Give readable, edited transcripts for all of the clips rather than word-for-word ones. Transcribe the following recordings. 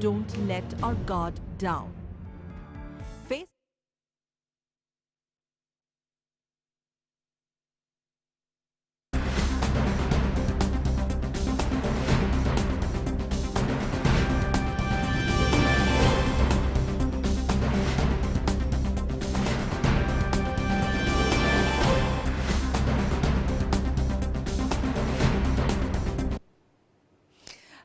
don't let our guard down. Face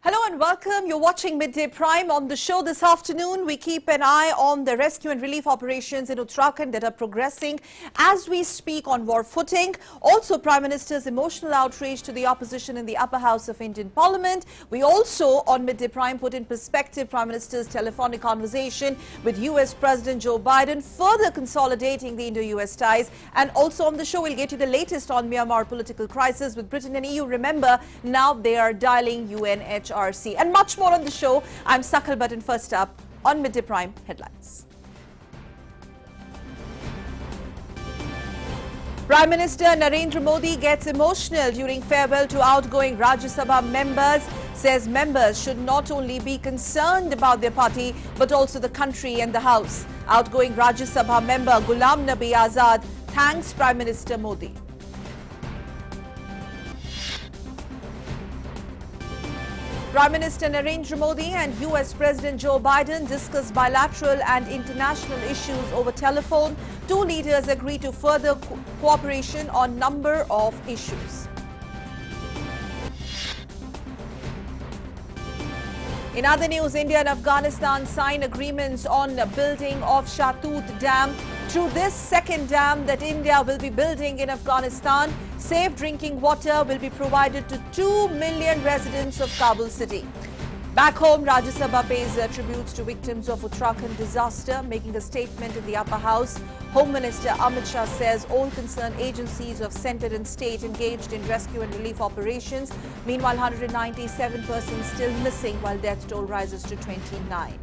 Hello and welcome. You're watching Midday Prime. On the show this afternoon, we keep an eye on the rescue and relief operations in Uttarakhand that are progressing as we speak on war footing. Also, Prime Minister's emotional outrage to the opposition in the upper house of Indian Parliament. We also, on Midday Prime, put in perspective Prime Minister's telephonic conversation with US President Joe Biden, further consolidating the Indo-US ties. And also on the show, we'll get you the latest on Myanmar political crisis with Britain and EU. Remember, now they are dialing UNHRC. And much more on the show. I'm Sakal Button. First up on Midday Prime headlines. Prime Minister Narendra Modi gets emotional during farewell to outgoing Rajya Sabha members. Says members should not only be concerned about their party but also the country and the house. Outgoing Rajya Sabha member Ghulam Nabi Azad thanks Prime Minister Modi. Prime Minister Narendra Modi and US President Joe Biden discuss bilateral and international issues over telephone. Two leaders agree to further cooperation on number of issues. In other news, India and Afghanistan sign agreements on the building of Shatut Dam. Through this second dam that India will be building in Afghanistan, safe drinking water will be provided to 2 million residents of Kabul city. Back home, Rajya Sabha pays tributes to victims of Uttarakhand disaster, making a statement in the upper house. Home Minister Amit Shah says all concerned agencies of centre and state engaged in rescue and relief operations. Meanwhile, 197 persons still missing while death toll rises to 29.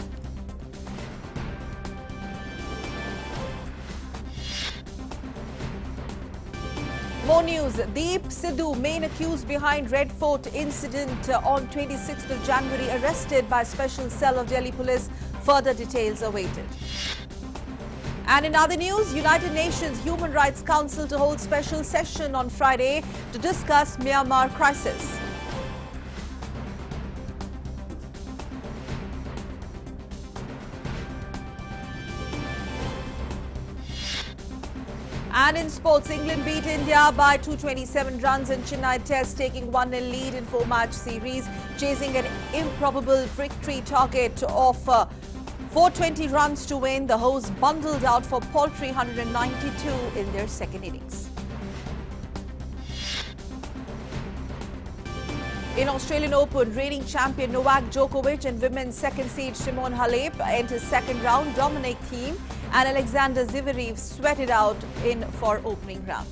More news. Sidhu, main accused behind Red Fort incident on 26th of January, arrested by special cell of Delhi police. Further details awaited. And in other news, United Nations Human Rights Council to hold special session on Friday to discuss Myanmar crisis. And in sports, England beat India by 227 runs in Chennai Test, taking 1-0 lead in 4-match series, chasing an improbable victory target of 420 runs to win. The hosts bundled out for paltry 192 in their second innings. In Australian Open, reigning champion Novak Djokovic and women's second seed Simona Halep enters second round. Dominic Thiem and Alexander Zverev sweated out in for opening round.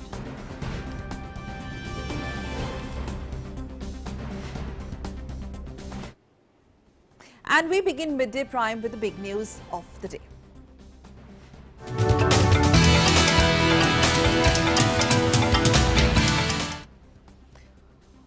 And we begin Midday Prime with the big news of the day.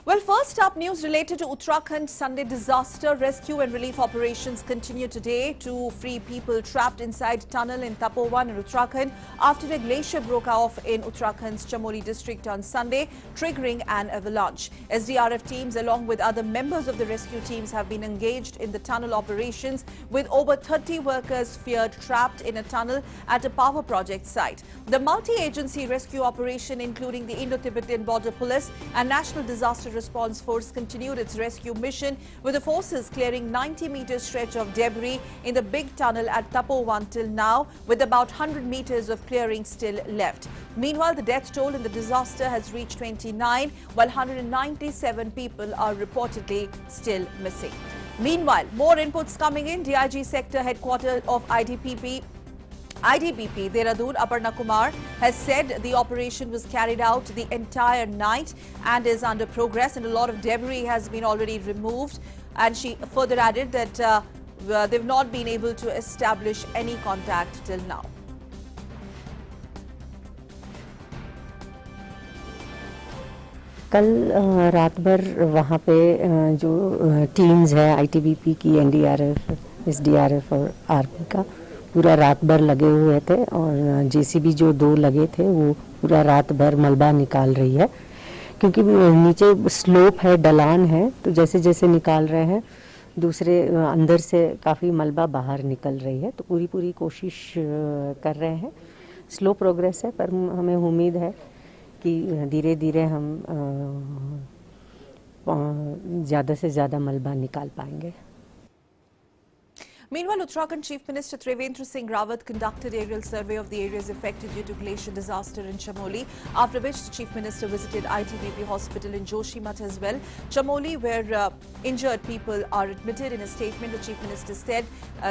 Well, first up, news related to Uttarakhand Sunday disaster. Rescue and relief operations continue today to free people trapped inside tunnel in Tapovan in Uttarakhand after a glacier broke off in Uttarakhand's Chamoli district on Sunday, triggering an avalanche. SDRF teams along with other members of the rescue teams have been engaged in the tunnel operations, with over 30 workers feared trapped in a tunnel at a power project site. The multi-agency rescue operation, including the Indo-Tibetan Border Police and National Disaster Response Force, continued its rescue mission, with the forces clearing 90-meter stretch of debris in the big tunnel at Tapovan till now, with about 100 meters of clearing still left. Meanwhile, the death toll in the disaster has reached 29, while 197 people are reportedly still missing. Meanwhile, more inputs coming in. DIG sector headquarters of IDBP Dehradun, Aparna Kumar, has said the operation was carried out the entire night and is under progress, and a lot of debris has been already removed. And she further added that they've not been able to establish any contact till now. कल रात भर वहाँ पे जो teams है ITBP की, NDRF, SDRF और army का पूरा रात भर लगे हुए थे और जेसीबी जो 2 लगे थे वो पूरा रात भर मलबा निकाल रही है, क्योंकि नीचे स्लोप है, ढलान है, तो जैसे जैसे निकाल रहे हैं दूसरे अंदर से काफ़ी मलबा बाहर निकल रही है, तो पूरी कोशिश कर रहे हैं। स्लो प्रोग्रेस है, पर हमें उम्मीद है कि धीरे धीरे हम ज़्यादा से ज़्यादा मलबा निकाल पाएंगे। Meanwhile, Uttarakhand Chief Minister Trivendra Singh Rawat conducted aerial survey of the areas affected due to glacier disaster in Chamoli, after which the Chief Minister visited ITBP Hospital in Joshimath as well. Chamoli, where injured people are admitted. In a statement, the Chief Minister said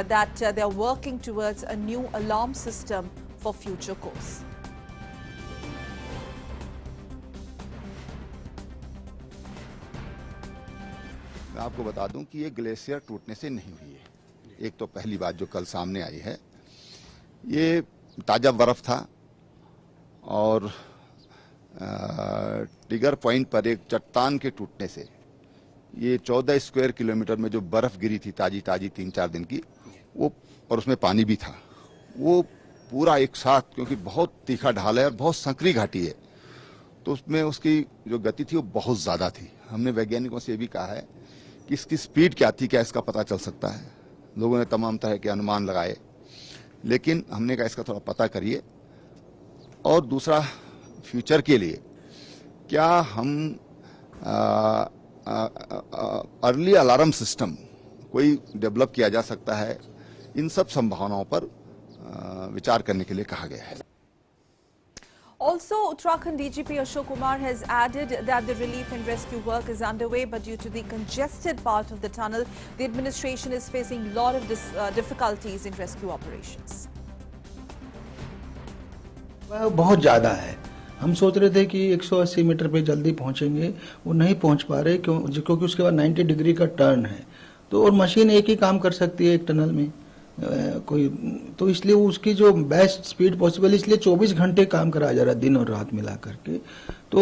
that they are working towards a new alarm system for future course. मैं आपको बता दूं कि ये glacier टूटने से नहीं हुई है। एक तो पहली बात जो कल सामने आई है, ये ताज़ा बर्फ था और टिगर पॉइंट पर एक चट्टान के टूटने से ये 14 स्क्वायर किलोमीटर में जो बर्फ गिरी थी ताजी 3-4 दिन की, वो और उसमें पानी भी था, वो पूरा एक साथ, क्योंकि बहुत तीखा ढाल है और बहुत संकरी घाटी है, तो उसमें उसकी जो गति थी वो बहुत ज़्यादा थी। हमने वैज्ञानिकों से ये भी कहा है कि इसकी स्पीड क्या थी, क्या इसका पता चल सकता है। लोगों ने तमाम तरह के अनुमान लगाए, लेकिन हमने कहा इसका थोड़ा पता करिए। और दूसरा, फ्यूचर के लिए क्या हम अर्ली अलार्म सिस्टम कोई डेवलप किया जा सकता है, इन सब संभावनाओं पर विचार करने के लिए कहा गया है। Also, Uttarakhand DGP Ashok Kumar has added that the relief and rescue work is underway, but due to the congested part of the tunnel, the administration is facing a lot of difficulties in rescue operations. वह बहुत ज़्यादा है। हम सोच रहे थे कि 180 metre पे जल्दी पहुंचेंगे, वो नहीं पहुंच पा रहे क्योंकि उसके बाद 90 डिग्री का टर्न है, तो और मशीन एक ही काम कर सकती है एक टनल में कोई, तो इसलिए उसकी जो बेस्ट स्पीड पॉसिबल, इसलिए 24 घंटे काम कराया जा रहा है, दिन और रात मिला करके। तो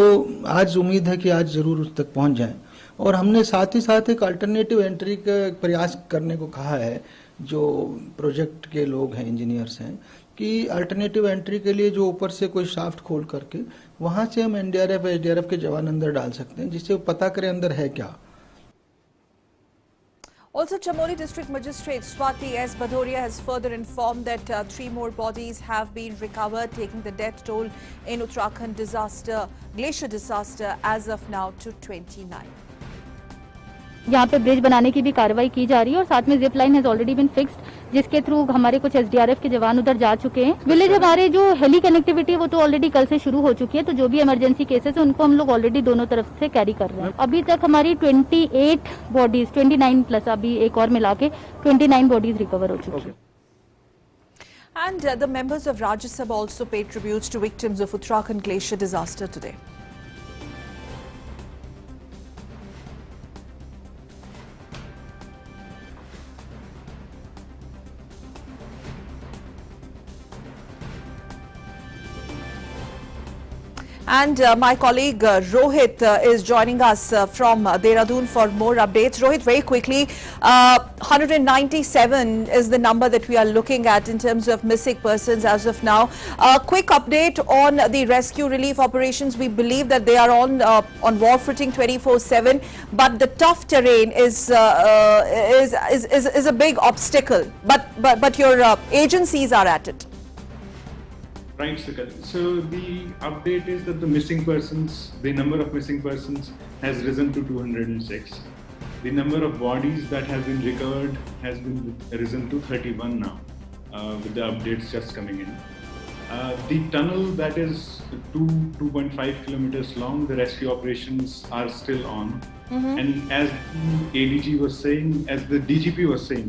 आज उम्मीद है कि आज ज़रूर उस तक पहुंच जाएं। और हमने साथ ही साथ एक अल्टरनेटिव एंट्री का प्रयास करने को कहा है, जो प्रोजेक्ट के लोग हैं, इंजीनियर्स हैं, कि अल्टरनेटिव एंट्री के लिए जो ऊपर से कोई शाफ्ट खोल करके वहाँ से हम एसडीआरएफ के जवान अंदर डाल सकते हैं, जिससे वो पता करें अंदर है क्या। Also, Chamoli District Magistrate Swati S. Bhadoria has further informed that 3 more bodies have been recovered, taking the death toll in Uttarakhand glacier disaster as of now to 29. यहाँ पे ब्रिज बनाने की भी कार्रवाई की जा रही है और साथ में zip line has already been fixed, जिसके थ्रू हमारे कुछ एसडीआरएफ के जवान उधर जा चुके हैं। विलेज हमारे जो हेली कनेक्टिविटी वो तो ऑलरेडी कल से शुरू हो चुकी है, तो जो भी इमरजेंसी केसेस है उनको हम लोग ऑलरेडी दोनों तरफ से कैरी कर रहे हैं। अभी तक हमारी 28 बॉडीज, 29 प्लस अभी एक और मिला के 29 बॉडीज रिकवर हो चुकी है। And the members of Rajya Sabha also paid tributes to victims of Uttarakhand glacier disaster today. And my colleague Rohit is joining us from Dehradun for more updates. Rohit, very quickly, 197 is the number that we are looking at in terms of missing persons as of now. Quick update on the rescue relief operations. We believe that they are on war footing 24/7, but the tough terrain is a big obstacle. But your agencies are at it. Right, Sikal. So the update is that the number of missing persons has risen to 206. The number of bodies that have been recovered has been risen to 31 now, with the updates just coming in. The tunnel that is 2.5 kilometers long, the rescue operations are still on. And as the ADG was saying, as the DGP was saying,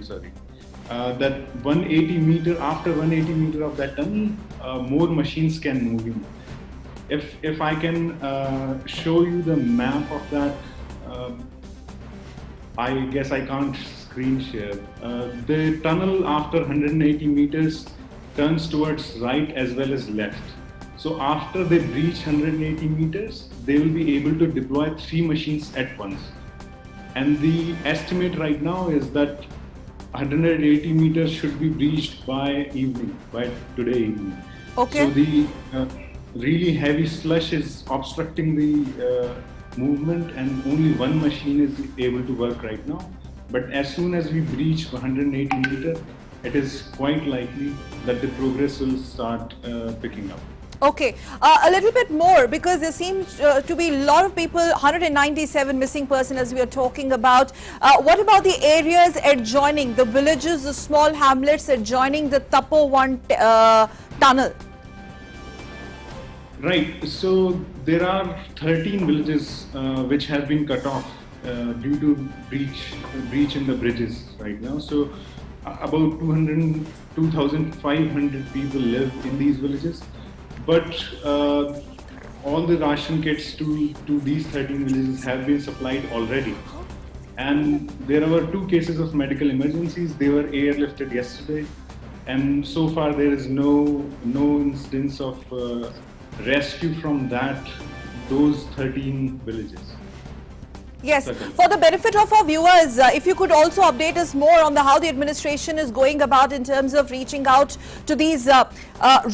that 180 meter of that tunnel, more machines can move in. If I can show you the map of that, I guess I can't screen share. The tunnel after 180 meters turns towards right as well as left. So after they reach 180 meters, they will be able to deploy 3 machines at once. And the estimate right now is that 180 meters should be breached by evening, by today evening. Okay. So the really heavy slush is obstructing the movement, and only one machine is able to work right now. But as soon as we breach 180 meters, it is quite likely that the progress will start picking up. Okay, a little bit more, because there seems to be a lot of people, 197 missing persons as we are talking about. What about the areas adjoining, the villages, the small hamlets adjoining the Tapo 1 tunnel? Right, so there are 13 villages which have been cut off due to breach in the bridges right now. So about 2,500 people live in these villages. But all the ration kits to these 13 villages have been supplied already. And there were 2 cases of medical emergencies. They were airlifted yesterday. And so far there is no instance of rescue from those 13 villages. Yes, for the benefit of our viewers, if you could also update us more on how the administration is going about in terms of reaching out to these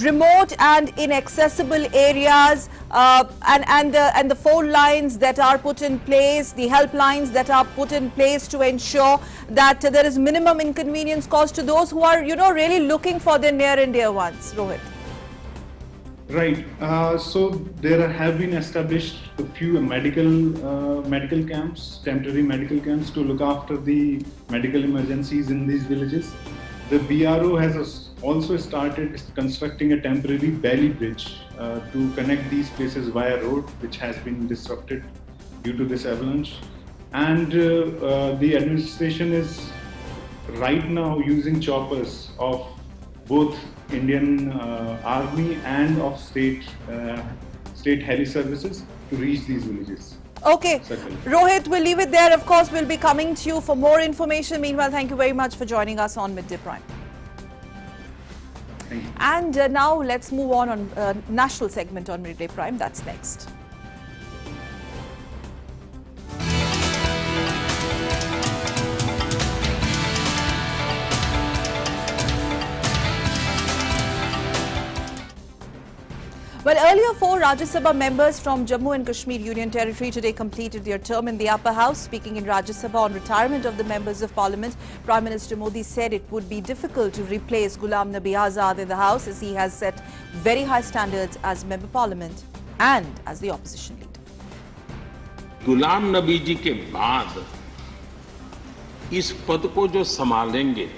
remote and inaccessible areas, and the phone lines that are put in place, the helplines that are put in place to ensure that there is minimum inconvenience caused to those who are, really looking for their near and dear ones. Rohit. Right. So there have been established a few medical camps, temporary medical camps, to look after the medical emergencies in these villages. The BRO has also started constructing a temporary belly bridge to connect these places via road, which has been disrupted due to this avalanche. And the administration is right now using choppers of both Indian Army and of state heli services to reach these villages. Okay, Certainly. Rohit, we'll leave it there. Of course, we'll be coming to you for more information. Meanwhile, thank you very much for joining us on Midday Prime. Thank you. And now let's move on national segment on Midday Prime. That's next. Well, earlier 4 Rajya Sabha members from Jammu and Kashmir Union Territory today completed their term in the upper house. Speaking in Rajya Sabha on retirement of the members of parliament, Prime Minister Modi said it would be difficult to replace Ghulam Nabi Azad in the house, as he has set very high standards as member parliament and as the opposition leader. Ghulam Nabi ji के बाद इस पद को जो संभालेंगे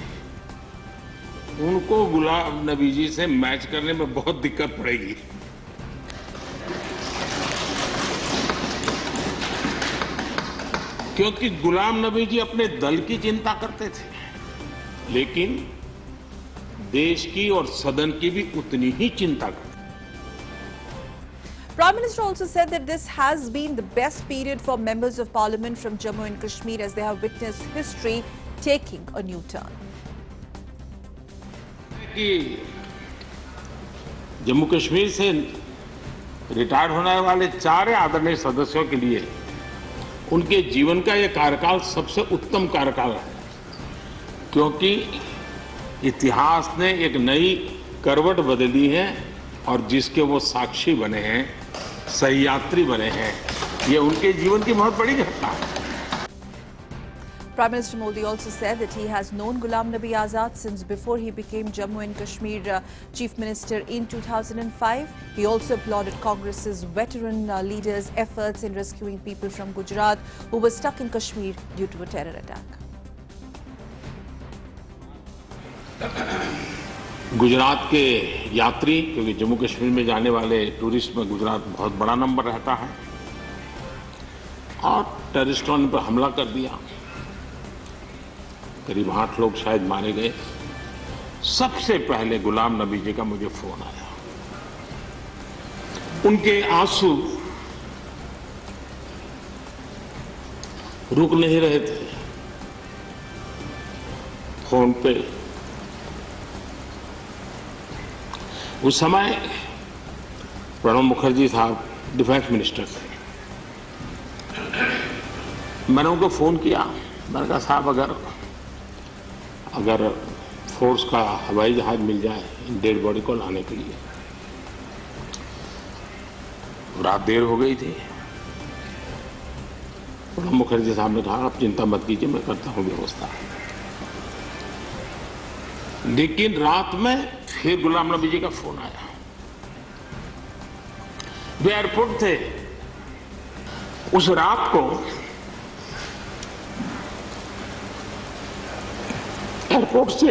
उनको गुलाम नबी जी से match करने में बहुत दिक्कत पड़ेगी। क्योंकि गुलाम नबी जी अपने दल की चिंता करते थे, लेकिन देश की और सदन की भी उतनी ही चिंता करते। Prime Minister also said that this has been the best period for members of parliament from Jammu and Kashmir, as they have witnessed history taking a new turn. कि जम्मू कश्मीर से रिटायर होने वाले 4 आदरणीय सदस्यों के लिए उनके जीवन का यह कार्यकाल सबसे उत्तम कार्यकाल है, क्योंकि इतिहास ने एक नई करवट बदली है और जिसके वो साक्षी बने हैं, सहयात्री बने हैं। ये उनके जीवन की बहुत बड़ी घटना है। Prime Minister Modi also said that he has known Ghulam Nabi Azad since before he became Jammu and Kashmir Chief Minister in 2005. He also applauded Congress's veteran leaders' efforts in rescuing people from Gujarat who were stuck in Kashmir due to a terror attack. Gujarat के यात्री, क्योंकि जम्मू कश्मीर में जाने वाले tourist में गुजरात बहुत बड़ा number रहता है, और टेररिस्टों ने पर हमला कर दिया, करीब 8 लोग शायद मारे गए। सबसे पहले गुलाम नबी जी का मुझे फोन आया, उनके आंसू रुक नहीं रहे थे। फोन पे उस समय प्रणब मुखर्जी साहब डिफेंस मिनिस्टर थे। मैंने उनको फोन किया, मैंने कहा साहब अगर अगर फोर्स का हवाई जहाज मिल जाए इन डेड बॉडी को लाने के लिए। रात देर हो गई थी। प्रणब मुखर्जी साहब ने कहा आप चिंता मत कीजिए, मैं करता हूं व्यवस्था। लेकिन रात में फिर गुलाम नबी जी का फोन आया। वे एयरपोर्ट थे। उस रात को एयरपोर्ट से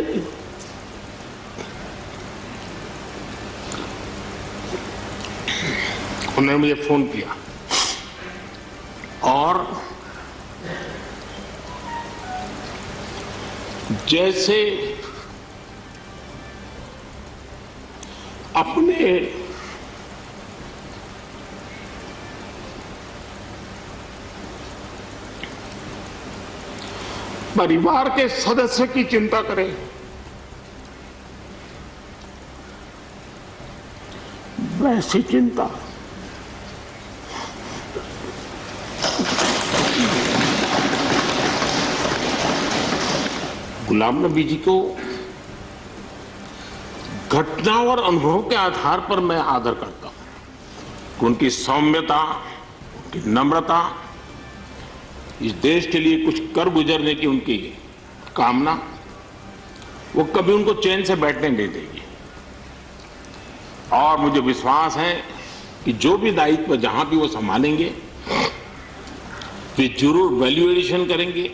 उन्होंने मुझे फोन किया और जैसे अपने परिवार के सदस्य की चिंता करें, वैसी चिंता गुलाम नबी जी को घटना और अनुभव के आधार पर मैं आदर करता हूं। उनकी सौम्यता, उनकी नम्रता, इस देश के लिए कुछ कर गुजरने की उनकी कामना, वो कभी उनको चैन से बैठने नहीं देगी। और मुझे विश्वास है कि जो भी दायित्व जहां भी वो संभालेंगे वे जरूर वैल्यू एडिशन करेंगे,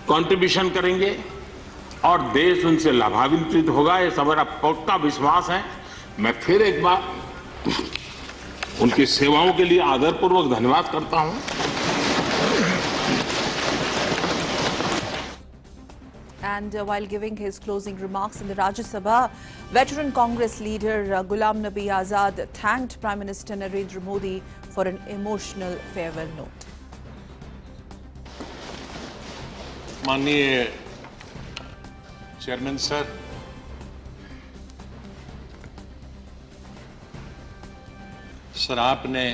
कंट्रीब्यूशन करेंगे और देश उनसे लाभान्वित होगा। ये सब मेरा पक्का विश्वास है। मैं फिर एक बार उनकी सेवाओं के लिए आदरपूर्वक धन्यवाद करता हूं। And while giving his closing remarks in the Rajya Sabha, veteran Congress leader Ghulam Nabi Azad thanked Prime Minister Narendra Modi for an emotional farewell note. माननीय चेयरमैन सर, सर आपने,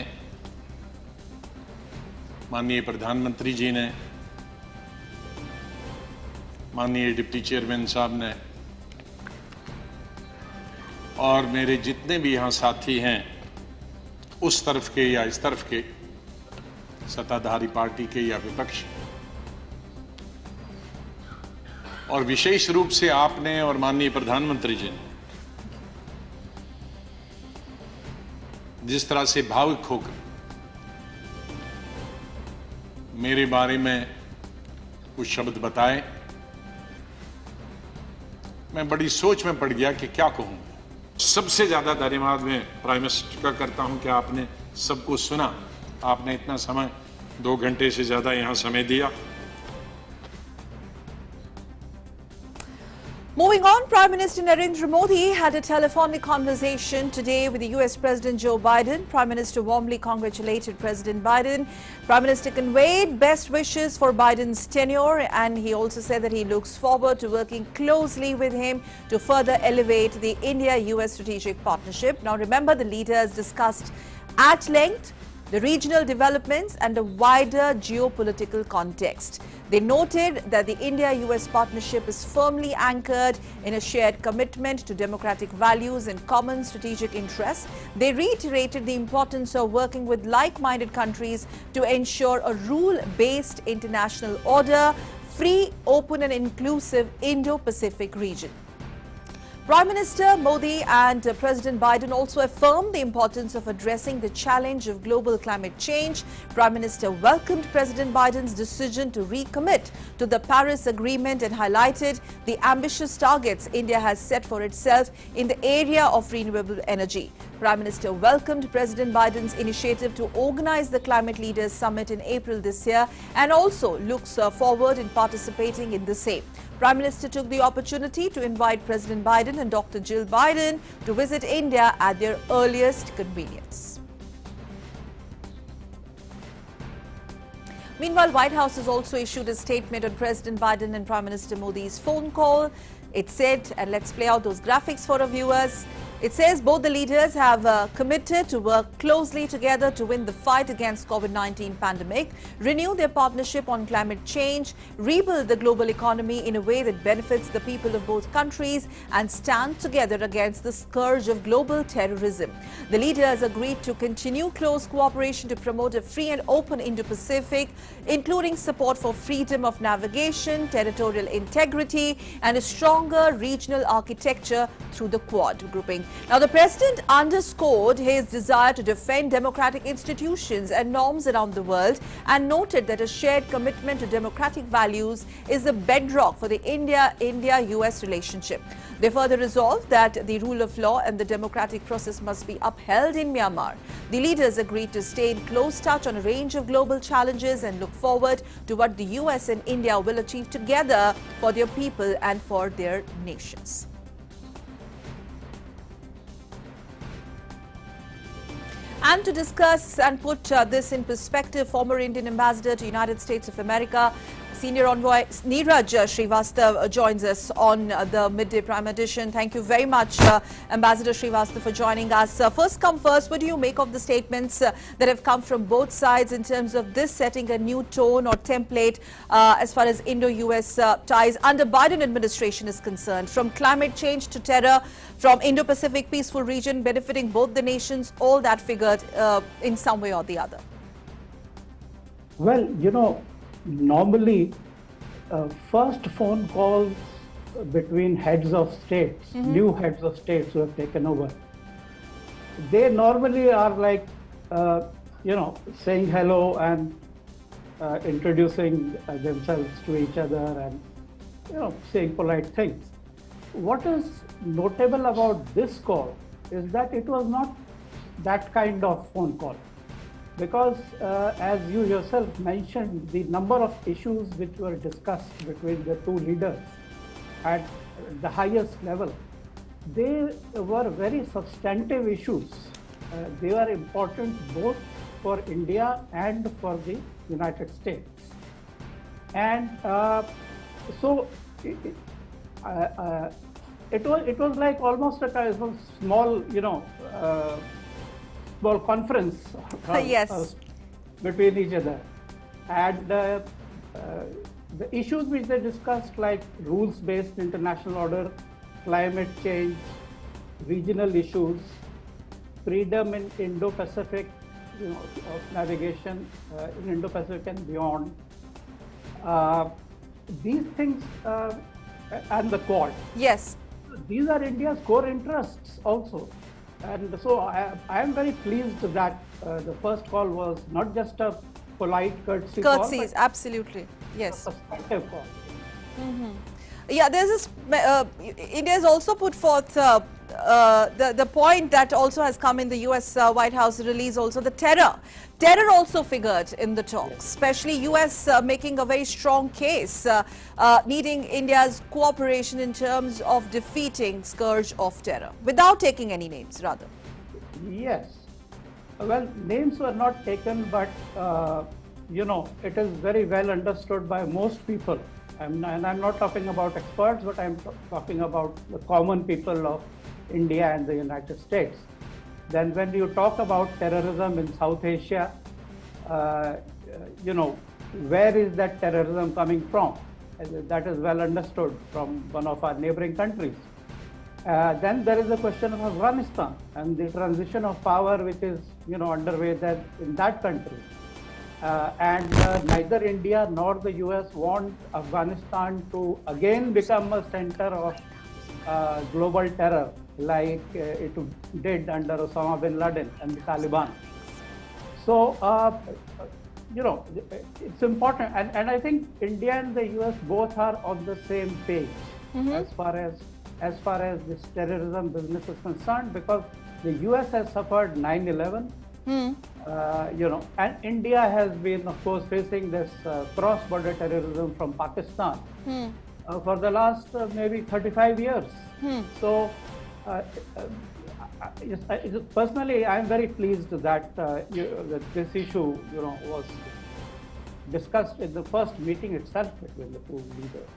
माननीय प्रधानमंत्री जी ने, माननीय डिप्टी चेयरमैन साहब ने और मेरे जितने भी यहाँ साथी हैं उस तरफ के या इस तरफ के, सत्ताधारी पार्टी के या विपक्ष, और विशेष रूप से आपने और माननीय प्रधानमंत्री जी ने जिस तरह से भावुक होकर मेरे बारे में कुछ शब्द बताए, मैं बड़ी सोच में पड़ गया कि क्या कहूं। सबसे ज्यादा धन्यवाद मैं प्राइम मिनिस्टर का करता हूं कि आपने सबको सुना। आपने इतना समय, 2 घंटे से ज्यादा यहां समय दिया। Moving on, Prime Minister Narendra Modi had a telephonic conversation today with the US President Joe Biden. Prime Minister warmly congratulated President Biden. Prime Minister conveyed best wishes for Biden's tenure, and he also said that he looks forward to working closely with him to further elevate the India-US strategic partnership. Now, remember, the leaders discussed at length the regional developments and the wider geopolitical context. They noted that the India-US partnership is firmly anchored in a shared commitment to democratic values and common strategic interests. They reiterated the importance of working with like-minded countries to ensure a rule-based international order, free, open and inclusive Indo-Pacific region. Prime Minister Modi and President Biden also affirmed the importance of addressing the challenge of global climate change. Prime Minister welcomed President Biden's decision to recommit to the Paris Agreement and highlighted the ambitious targets India has set for itself in the area of renewable energy. Prime Minister welcomed President Biden's initiative to organize the Climate Leaders Summit in April this year and also looks forward in participating in the same. Prime Minister took the opportunity to invite President Biden and Dr. Jill Biden to visit India at their earliest convenience. Meanwhile, White House has also issued a statement on President Biden and Prime Minister Modi's phone call. It said, and let's play out those graphics for our viewers. It says both the leaders have committed to work closely together to win the fight against COVID-19 pandemic, renew their partnership on climate change, rebuild the global economy in a way that benefits the people of both countries, and stand together against the scourge of global terrorism. The leaders agreed to continue close cooperation to promote a free and open Indo-Pacific, including support for freedom of navigation, territorial integrity, and a stronger regional architecture through the Quad grouping. Now, the president underscored his desire to defend democratic institutions and norms around the world and noted that a shared commitment to democratic values is the bedrock for the India-US relationship. They further resolved that the rule of law and the democratic process must be upheld in Myanmar. The leaders agreed to stay in close touch on a range of global challenges and look forward to what the US and India will achieve together for their people and for their nations. And to discuss and put this in perspective, former Indian ambassador to United States of America, Senior Envoy Neeraj Srivastava joins us on the Midday Prime Edition. Thank you very much, Ambassador Srivastava, for joining us. First come first, what do you make of the statements that have come from both sides in terms of this setting a new tone or template as far as Indo-US ties under Biden administration is concerned, from climate change to terror, from Indo-Pacific peaceful region benefiting both the nations, all that figured in some way or the other? Well, you know, normally first phone calls between heads of states, new heads of states who have taken over, they normally are like, you know, saying hello and introducing themselves to each other and, you know, saying polite things. What is notable about this call is that it was not that kind of phone call. Because as you yourself mentioned, the number of issues which were discussed between the two leaders at the highest level, they were very substantive issues. They were important both for India and for the United States. And so it was like almost a kind of small, you know, small conference yes. Between each other. And the issues which they discussed, like rules-based international order, climate change, regional issues, freedom in Indo-Pacific, you know, of navigation in Indo-Pacific and beyond. These things, and the Quad. Yes. These are India's core interests also. And so I am very pleased that the first call was not just a polite courtesy call. Courtesies, absolutely. Yes. A substantive call. Yeah, there's this, India has also put forth the point that also has come in the US White House release also, the terror. Terror also figured in the talks, especially US making a very strong case, needing India's cooperation in terms of defeating scourge of terror, without taking any names, rather. Yes. Well, names were not taken, but, you know, it is very well understood by most people. And I'm not talking about experts, but I'm talking about the common people of India and the United States. Then when you talk about terrorism in South Asia, you know, where is that terrorism coming from? That is well understood from one of our neighboring countries. Then there is the question of Afghanistan and the transition of power which is, you know, underway there in that country. And neither India nor the US want Afghanistan to again become a center of global terror like it did under Osama bin Laden and the Taliban. So, you know, it's important. And I think India and the US both are on the same page as far as this terrorism business is concerned, because the US has suffered 9/11. You know, and India has been, of course, facing this cross-border terrorism from Pakistan for the last maybe 35 years. So, personally, I am very pleased that, that this issue, you know, was discussed in the first meeting itself between the two leaders.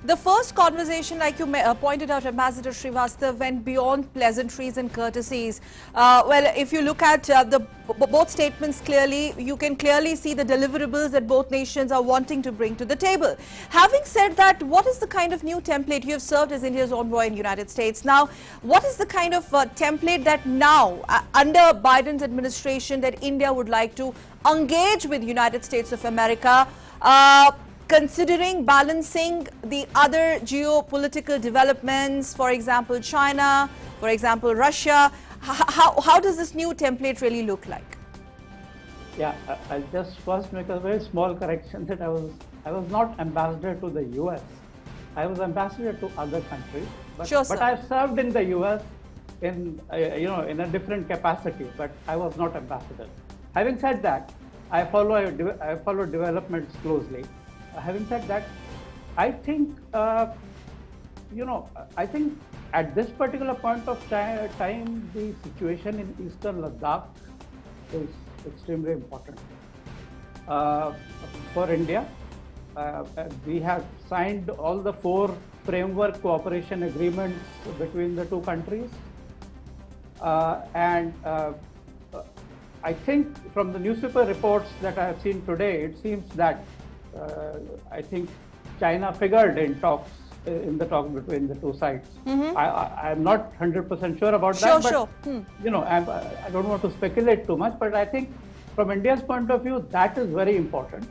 The first conversation, like you pointed out, Ambassador Srivastava, went beyond pleasantries and courtesies. Well, if you look at both statements clearly, you can clearly see the deliverables that both nations are wanting to bring to the table. Having said that, what is the kind of new template? You have served as India's envoy in the United States. Now, what is the kind of template that now, under Biden's administration, that India would like to engage with the United States of America, considering balancing the other geopolitical developments, for example, China, for example, Russia? How does this new template really look like? Yeah, I'll just first make a very small correction that I was not ambassador to the US. I was ambassador to other countries, but, sure, but I've served in the US in in a different capacity, but I was not ambassador. Having said that, I follow developments closely. Having said that, I think I think at this particular point of time, the situation in Eastern Ladakh is extremely important for India. We have signed all the 4 framework cooperation agreements between the 2 countries, and I think from the newspaper reports that I have seen today, it seems that I think China figured in the talks between the 2 sides. I'm not 100% sure about that, but I don't want to speculate too much. But I think from India's point of view, that is very important.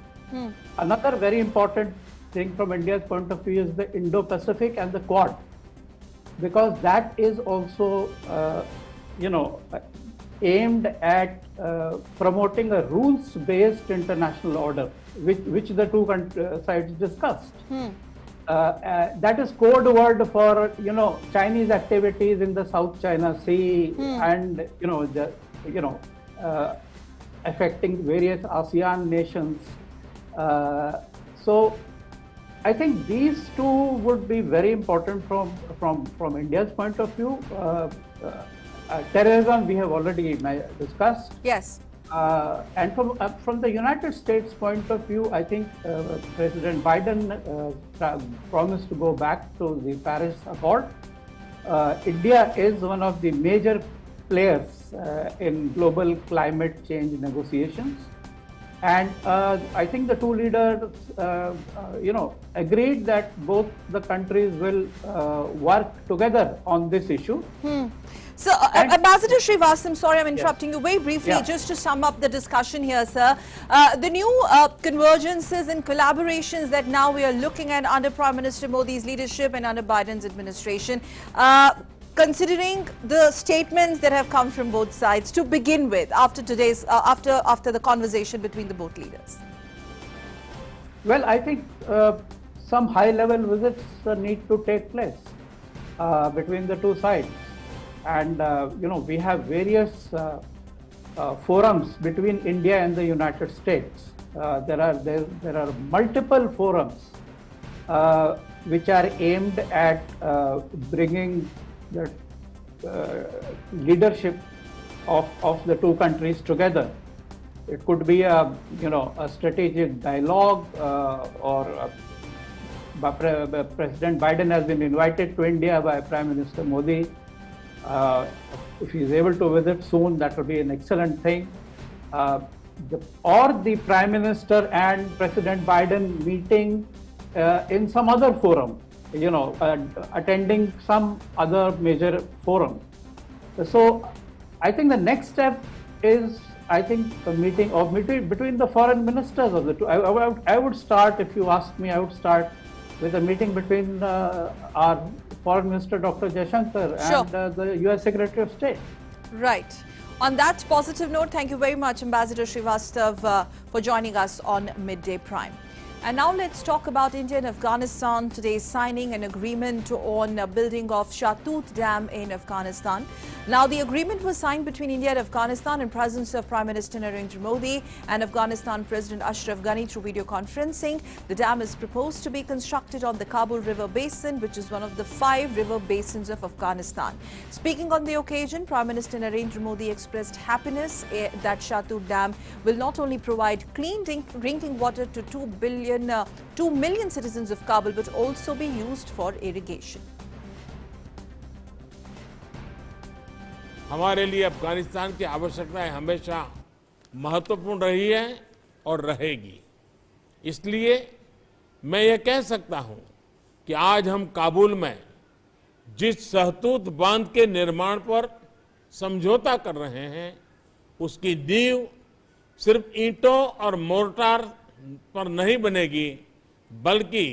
Another very important thing from India's point of view is the Indo-Pacific and the Quad, because that is also aimed at promoting a rules-based international order, which the 2 sides discussed. That is code word for Chinese activities in the South China Sea and affecting various ASEAN nations. So I think these 2 would be very important from India's point of view. Terrorism we have already discussed. Yes. And from the United States point of view, I think President Biden promised to go back to the Paris Accord. India is one of the major players in global climate change negotiations. And I think the 2 leaders, agreed that both the countries will work together on this issue. So, Ambassador Srivastava, I'm sorry I'm interrupting you very briefly, just to sum up the discussion here, sir. The new convergences and collaborations that now we are looking at under Prime Minister Modi's leadership and under Biden's administration, considering the statements that have come from both sides to begin with after today's, after the conversation between the both leaders? Well, I think some high-level visits need to take place between the 2 sides. And we have various forums between India and the United States. There are multiple forums which are aimed at bringing the leadership of the 2 countries together. It could be a strategic dialogue, or President Biden has been invited to India by Prime Minister Modi. If he is able to visit soon, that will be an excellent thing. Or the Prime Minister and President Biden meeting in some other forum, attending some other major forum. So I think the next step is, a meeting between the foreign ministers of the 2. I would start, if you ask me, I would start with a meeting between our Foreign Minister Dr. Jaishankar and the US Secretary of State. Right. On that positive note, thank you very much, Ambassador Srivastava, for joining us on Midday Prime. And now let's talk about India and Afghanistan today signing an agreement on building of Shatut Dam in Afghanistan. Now, the agreement was signed between India and Afghanistan in presence of Prime Minister Narendra Modi and Afghanistan President Ashraf Ghani through video conferencing. The dam is proposed to be constructed on the Kabul River Basin, which is one of the 5 river basins of Afghanistan. Speaking on the occasion, Prime Minister Narendra Modi expressed happiness that Shatut Dam will not only provide clean drinking water to 2 billion 2 million citizens of Kabul, but also be used for irrigation. हमारे लिए अफगानिस्तान की आवश्यकताएं हमेशा महत्वपूर्ण रही है और रहेगी। इसलिए मैं ये कह सकता हूं कि आज हम काबुल में जिस सहतूत बांध के निर्माण पर समझौता कर रहे हैं, उसकी नींव सिर्फ ईंटों और मोर्टार पर नहीं बनेगी, बल्कि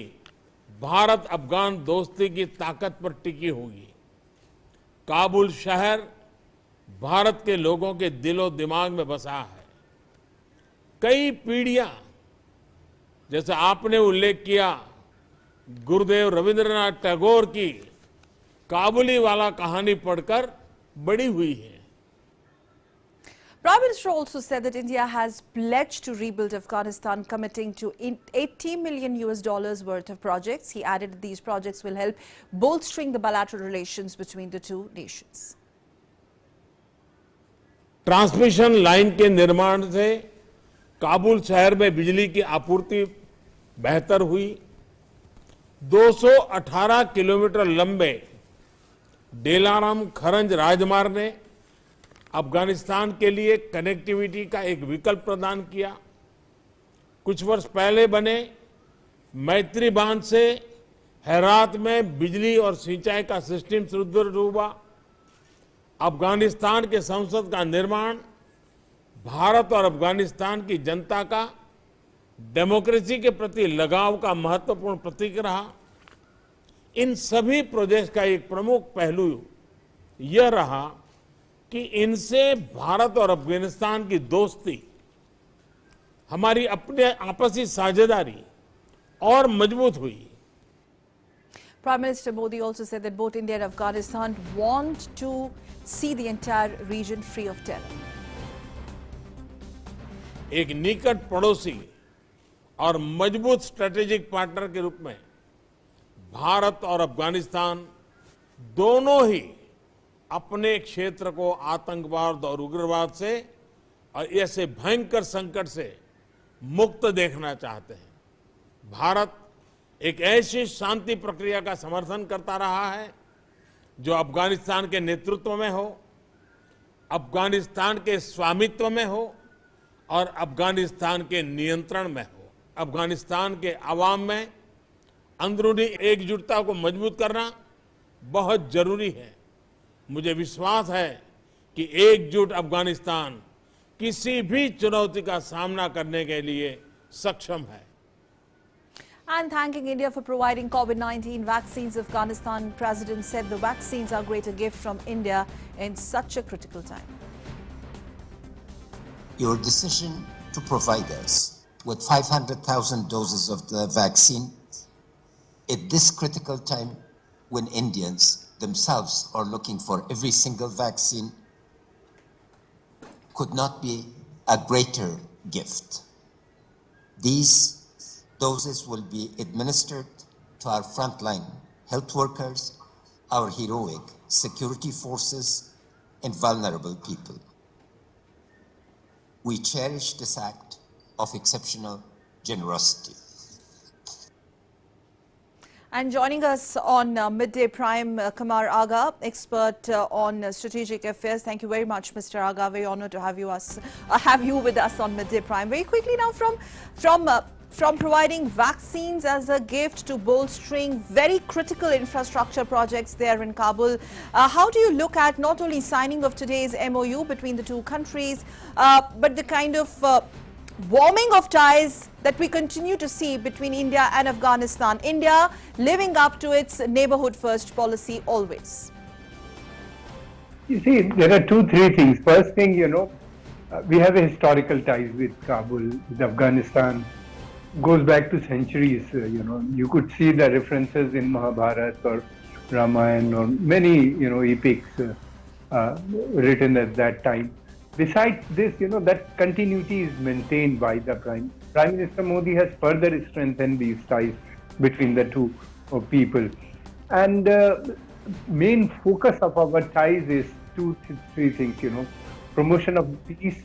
भारत अफगान दोस्ती की ताकत पर टिकी होगी। काबुल शहर भारत के लोगों के दिलो दिमाग में बसा है। कई पीढ़ियां, जैसे आपने उल्लेख किया, गुरुदेव रविंद्रनाथ टैगोर की काबुली वाला कहानी पढ़कर बड़ी हुई है। Prime Minister also said that India has pledged to rebuild Afghanistan, committing to $80 million worth of projects. He added that these projects will help bolstering the bilateral relations between the two nations. Transmission line के निर्माण से काबुल शहर में बिजली की आपूर्ति बेहतर हुई। 218 किलोमीटर लंबे डेलाराम खरंज राजमार्ग ने अफगानिस्तान के लिए कनेक्टिविटी का एक विकल्प प्रदान किया। कुछ वर्ष पहले बने मैत्री बांध से हेरात में बिजली और सिंचाई का सिस्टम सुदृढ़ हुआ। अफगानिस्तान के संसद का निर्माण भारत और अफगानिस्तान की जनता का डेमोक्रेसी के प्रति लगाव का महत्वपूर्ण प्रतीक रहा। इन सभी प्रोजेक्ट का एक प्रमुख पहलू यह रहा कि इनसे भारत और अफगानिस्तान की दोस्ती, हमारी अपने आपसी साझेदारी और मजबूत हुई। Prime Minister Modi also said that both India and Afghanistan want to see the entire region free of terror. एक निकट पड़ोसी और मजबूत स्ट्रेटेजिक पार्टनर के रूप में भारत और अफगानिस्तान दोनों ही अपने क्षेत्र को आतंकवाद और उग्रवाद से और ऐसे भयंकर संकट से मुक्त देखना चाहते हैं। भारत एक ऐसी शांति प्रक्रिया का समर्थन करता रहा है जो अफगानिस्तान के नेतृत्व में हो, अफगानिस्तान के स्वामित्व में हो और अफगानिस्तान के नियंत्रण में हो। अफगानिस्तान के अवाम में अंदरूनी एकजुटता को मजबूत करना बहुत जरूरी है। मुझे विश्वास है कि एकजुट अफगानिस्तान किसी भी चुनौती का सामना करने के लिए सक्षम है। And thanking India for providing COVID-19 vaccines, Afghanistan President said the vaccines are a greater gift from India in such a critical time. Your decision to provide us with 500,000 doses of the vaccine at this critical time when Indians themselves are looking for every single vaccine could not be a greater gift. These doses will be administered to our frontline health workers, our heroic security forces, and vulnerable people. We cherish this act of exceptional generosity. And joining us on Midday Prime, Kamar Aga, expert on strategic affairs. Thank you very much, Mr. Aga. Very honored to have you with us on Midday Prime. Very quickly now, from providing vaccines as a gift to bolstering very critical infrastructure projects there in Kabul, how do you look at not only signing of today's MOU between the two countries, but the kind of warming of ties that we continue to see between India and Afghanistan, India living up to its neighborhood first policy always? You see, there are three things. First thing, we have a historical ties with Kabul, with Afghanistan. Goes back to centuries, you could see the references in Mahabharata or Ramayana or many, epics written at that time. Besides this, that continuity is maintained by the Prime Minister Modi has further strengthened these ties between the two people. And main focus of our ties is three things, promotion of peace,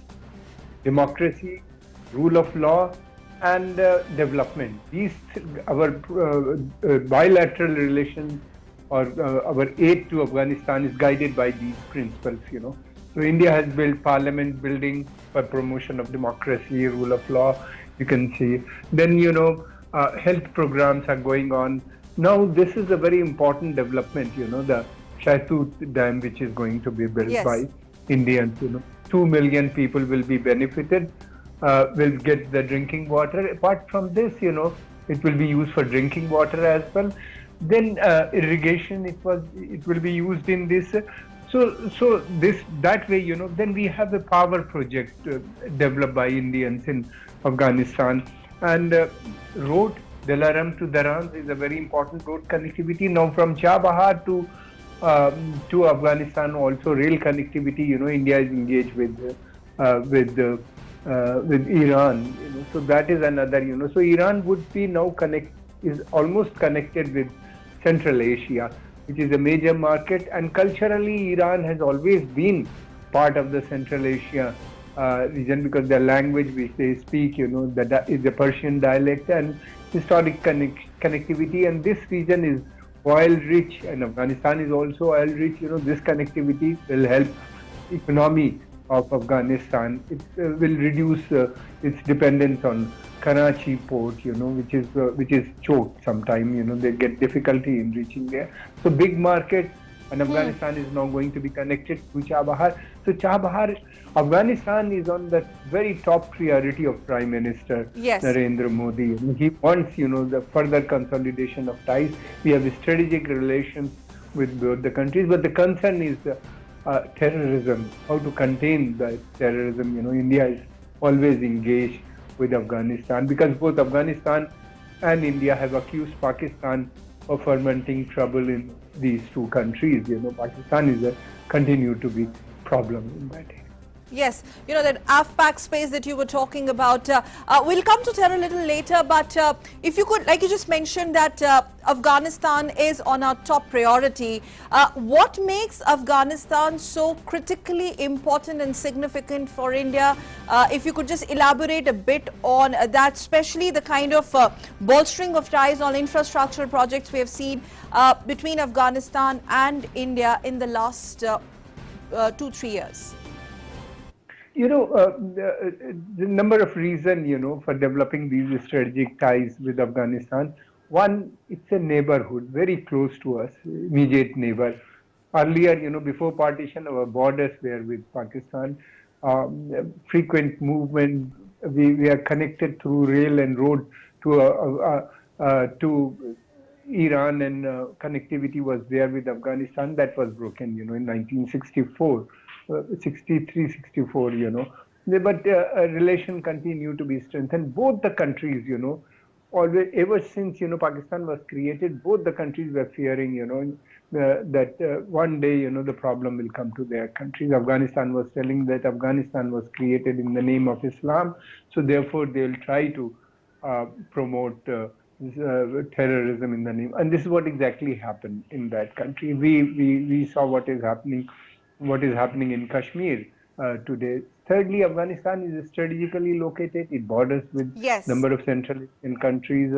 democracy, rule of law, and development. Our bilateral relations or our aid to Afghanistan is guided by these principles, So India has built parliament building for promotion of democracy, rule of law, you can see. Then, health programs are going on. Now, this is a very important development, the Shaitut Dam, which is going to be built by Indians, 2 million people will be benefited, will get the drinking water. Apart from this, it will be used for drinking water as well. Then irrigation, it will be used in this. So that way, then we have a power project developed by Indians in Afghanistan, and road Dilaram to Daran is a very important road connectivity. Now from Chabahar to Afghanistan, also rail connectivity. India is engaged with Iran. So that is another. So Iran would be now is almost connected with Central Asia, which is a major market, and culturally Iran has always been part of the Central Asia region, because the language which they speak, that is the Persian dialect, and historic connectivity, and this region is oil rich, and Afghanistan is also oil rich. This connectivity will help economy of Afghanistan. It will reduce its dependence on Karachi port, which is choked sometime. They get difficulty in reaching there. So big market, and Afghanistan is now going to be connected to Chabahar. So Chabahar, Afghanistan is on the very top priority of Prime Minister Narendra Modi. He wants, the further consolidation of ties. We have strategic relations with both the countries, but the concern is terrorism, how to contain the terrorism. India is always engaged with Afghanistan, because both Afghanistan and India have accused Pakistan of fermenting trouble in these two countries. Pakistan is continue to be problem in that area. Yes, that AFPAC space that you were talking about, we'll come to terror a little later, but if you could, like you just mentioned that Afghanistan is on our top priority. What makes Afghanistan so critically important and significant for India? If you could just elaborate a bit on that, especially the kind of bolstering of ties on infrastructure projects we have seen between Afghanistan and India in the last 2-3 years. The number of reasons, for developing these strategic ties with Afghanistan. One, it's a neighborhood, very close to us, immediate neighbor. Earlier, before partition, our borders were with Pakistan. Frequent movement, we are connected through rail and road to Iran, and connectivity was there with Afghanistan. That was broken, in 1964. 63, 64, but relation continue to be strengthened. Both the countries, always, ever since, Pakistan was created, both the countries were fearing, that one day, the problem will come to their countries. Afghanistan was telling that Afghanistan was created in the name of Islam, so therefore they will try to promote terrorism in the name. And this is what exactly happened in that country. We saw what is happening in Kashmir today. Thirdly, Afghanistan is strategically located. It borders with number of Central Asian countries,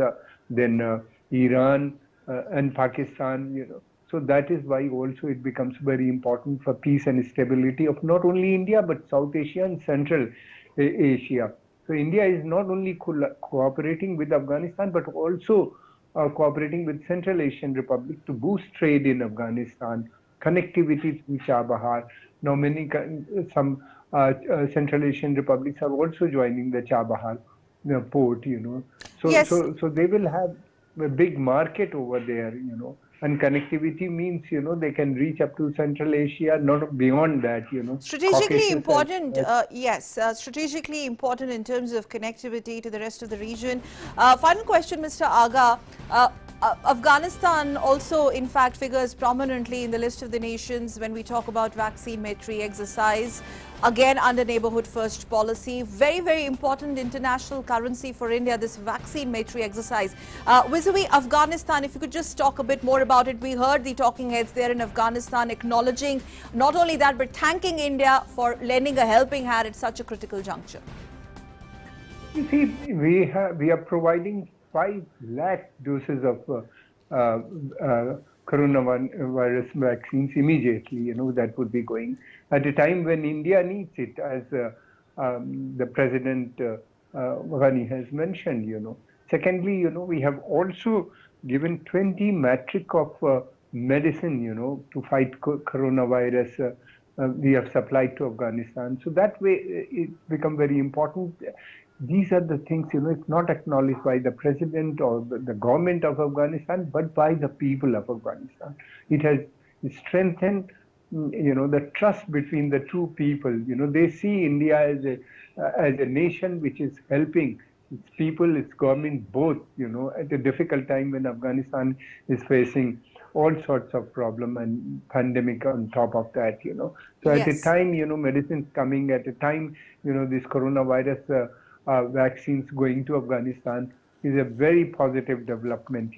then Iran and Pakistan. So that is why also it becomes very important for peace and stability of not only India but South Asia and Central Asia. So India is not only cooperating with Afghanistan but also cooperating with Central Asian Republic to boost trade in Afghanistan, connectivity to Chabahar. Now some Central Asian republics are also joining the Chabahar port, So they will have a big market over there, And connectivity means, they can reach up to Central Asia, not beyond that, Strategically important, strategically important in terms of connectivity to the rest of the region. Final question, Mr. Aga. Afghanistan also, in fact, figures prominently in the list of the nations when we talk about vaccine Maitri exercise, again under neighborhood first policy. Very, very important international currency for India, this vaccine Maitri exercise. Vis-a-vis Afghanistan, if you could just talk a bit more about it. We heard the talking heads there in Afghanistan acknowledging not only that but thanking India for lending a helping hand at such a critical juncture. You see, we are providing 5 lakh doses of coronavirus vaccines immediately. That would be going at a time when India needs it, as the President Ghani has mentioned. Secondly, we have also given 20 metric of medicine, to fight coronavirus. We have supplied to Afghanistan. So that way it's become very important. These are the things, it's not acknowledged by the president or the government of Afghanistan, but by the people of Afghanistan. It has strengthened, the trust between the two people. They see India as a nation which is helping its people, its government, both, at a difficult time when Afghanistan is facing all sorts of problem and pandemic on top of that. So at a time, medicines coming, at a time, this coronavirus vaccines going to Afghanistan is a very positive development,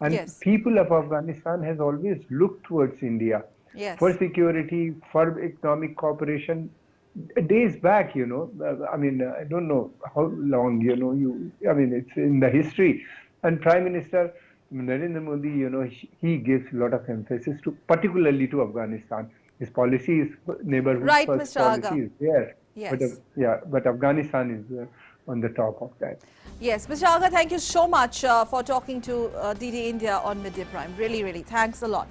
And people of Afghanistan has always looked towards India for security, for economic cooperation. Days back, I don't know how long, it's in the history. And Prime Minister Narendra Modi, he gives a lot of emphasis particularly to Afghanistan. His policy is neighborhood first policy is there. Yes. But Afghanistan is on the top of that. Yes, Mr. Aga, thank you so much for talking to DD India on Midday Prime. Really, really, thanks a lot.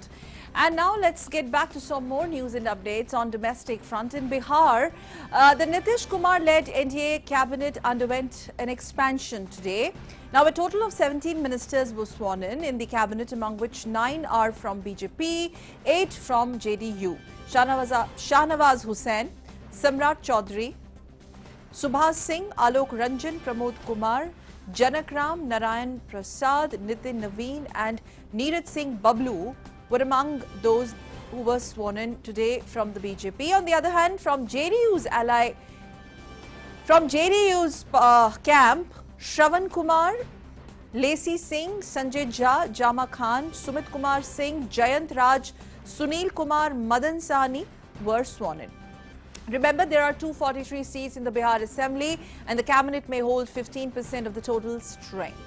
And now let's get back to some more news and updates on domestic front. In Bihar, the Nitish Kumar-led NDA cabinet underwent an expansion today. Now, a total of 17 ministers were sworn in the cabinet, among which 9 are from BJP, 8 from JDU. Shahnawaz Hussain, Samrat Chaudhary, Subhas Singh, Alok Ranjan, Pramod Kumar, Janakram, Narayan Prasad, Nitin Naveen and Neeraj Singh Bablu were among those who were sworn in today from the BJP. On the other hand, from JDU's camp, Shravan Kumar, Lacey Singh, Sanjay Jha, Jama Khan, Sumit Kumar Singh, Jayant Raj, Sunil Kumar, Madan Sahni were sworn in. Remember, there are 243 seats in the Bihar Assembly and the cabinet may hold 15% of the total strength.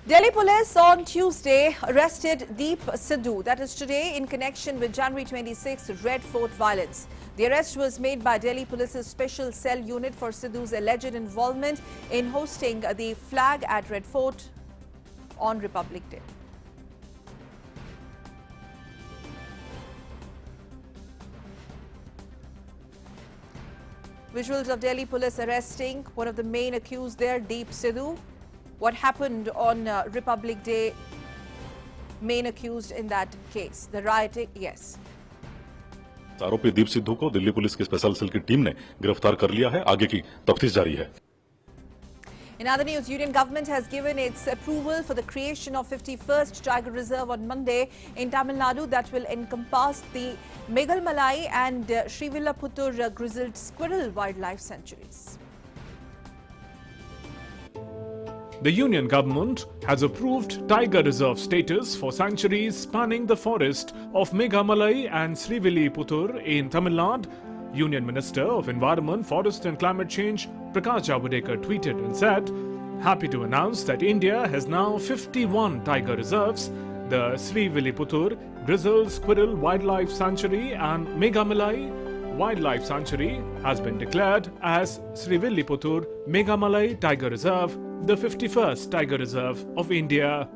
Delhi police on Tuesday arrested Deep Sidhu, that is today, in connection with January 26 Red Fort violence. The arrest was made by Delhi Police's Special Cell Unit for Sidhu's alleged involvement in hosting the flag at Red Fort on Republic Day. Visuals of Delhi police arresting one of the main accused there, Deep Sidhu. What happened on Republic Day, main accused in that case, the rioting, yes. आरोपी दीप सिद्धू को Delhi police की special cell की team ने गिरफ्तार कर लिया है। आगे की तफ्तीश जारी है। In other news, Union government has given its approval for the creation of 51st Tiger Reserve on Monday in Tamil Nadu that will encompass the MEGAMALAI and SRIVILLIPUTHUR grizzled squirrel wildlife sanctuaries. The Union government has approved Tiger Reserve status for sanctuaries spanning the forest of MEGAMALAI and SRIVILLIPUTHUR in Tamil Nadu. Union Minister of Environment, Forest and Climate Change Prakash Javadekar tweeted and said, "Happy to announce that India has now 51 tiger reserves. The SRIVILLIPUTHUR Grizzled Squirrel Wildlife Sanctuary and MEGAMALAI Wildlife Sanctuary has been declared as SRIVILLIPUTHUR MEGAMALAI Tiger Reserve, the 51st Tiger Reserve of India."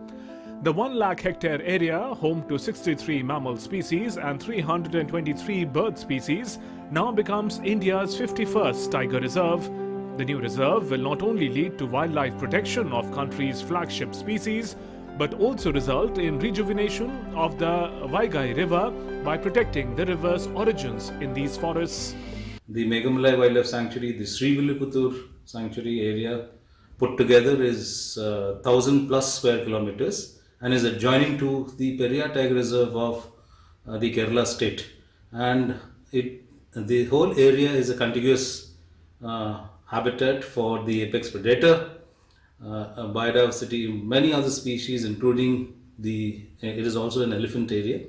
The 1 lakh hectare area, home to 63 mammal species and 323 bird species, now becomes India's 51st Tiger Reserve. The new reserve will not only lead to wildlife protection of country's flagship species, but also result in rejuvenation of the Vaigai River by protecting the river's origins in these forests. The MEGAMALAI Wildlife Sanctuary, the SRIVILLIPUTHUR Sanctuary area put together is 1,000 plus square kilometers and is adjoining to the Periyar Tiger Reserve of the Kerala state. And the whole area is a contiguous habitat for the apex predator, biodiversity, many other species, including it is also an elephant area.